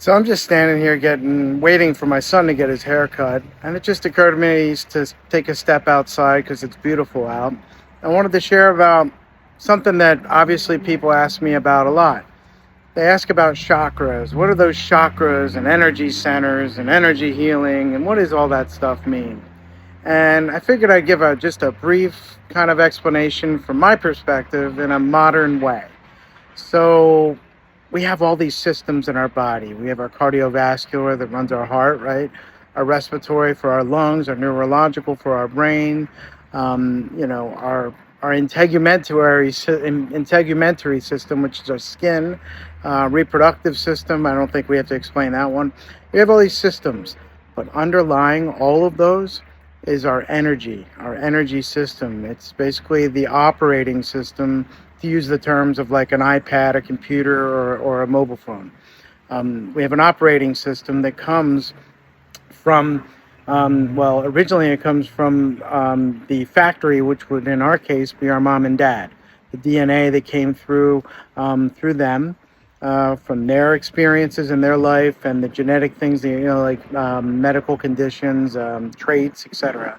So I'm just standing here waiting for my son to get his hair cut, and it just occurred to me to take a step outside because it's beautiful out. I wanted to share about something that obviously people ask me about a lot. They ask about chakras. What are those chakras and energy centers and energy healing, and what does all that stuff mean? And I figured I'd give just a brief kind of explanation from my perspective in a modern way. So we have all these systems in our body. We have our cardiovascular that runs our heart, right? Our respiratory for our lungs, our neurological for our brain, our integumentary system, which is our skin, reproductive system. I don't think we have to explain that one. We have all these systems, but underlying all of those is our energy system. It's basically the operating system, to use the terms of like an iPad, a computer, or a mobile phone. We have an operating system that comes from, originally it comes from the factory, which would in our case be our mom and dad. The DNA that came through them, from their experiences in their life and the genetic things, like medical conditions, traits, etc.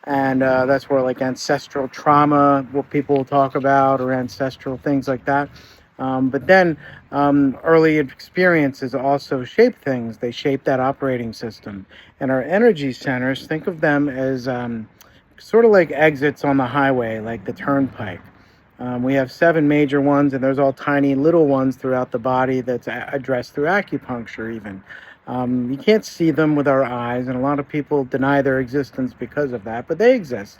And that's where like ancestral trauma, what people will talk about, or ancestral things like that. But then early experiences also shape things. They shape that operating system. And our energy centers, think of them as sort of like exits on the highway, like the turnpike. We have 7 major ones, and there's all tiny little ones throughout the body that's addressed through acupuncture even. You can't see them with our eyes, and a lot of people deny their existence because of that, but they exist.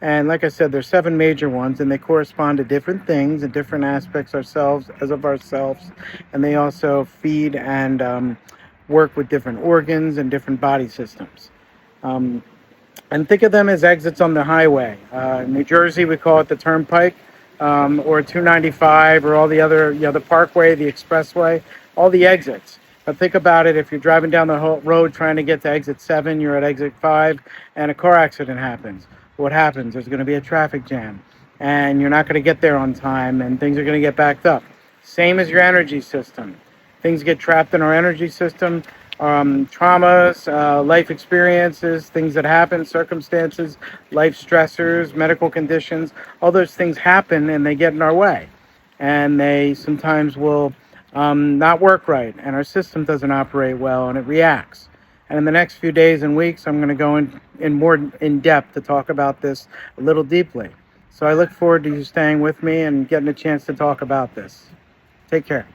And like I said, there's 7 major ones, and they correspond to different things and different aspects of ourselves, and they also feed and work with different organs and different body systems. And think of them as exits on the highway. In New Jersey, we call it the turnpike, or 295, or all the other, the parkway, the expressway, all the exits. But think about it, if you're driving down the road trying to get to exit 7, you're at exit 5, and a car accident happens. What happens? There's going to be a traffic jam, and you're not going to get there on time, and things are going to get backed up. Same as your energy system. Things get trapped in our energy system. Traumas, life experiences, things that happen, circumstances, life stressors, medical conditions, all those things happen and they get in our way. And they sometimes will not work right, and our system doesn't operate well, and it reacts. And in the next few days and weeks, I'm going to go in more in depth to talk about this a little deeply. So I look forward to you staying with me and getting a chance to talk about this. Take care.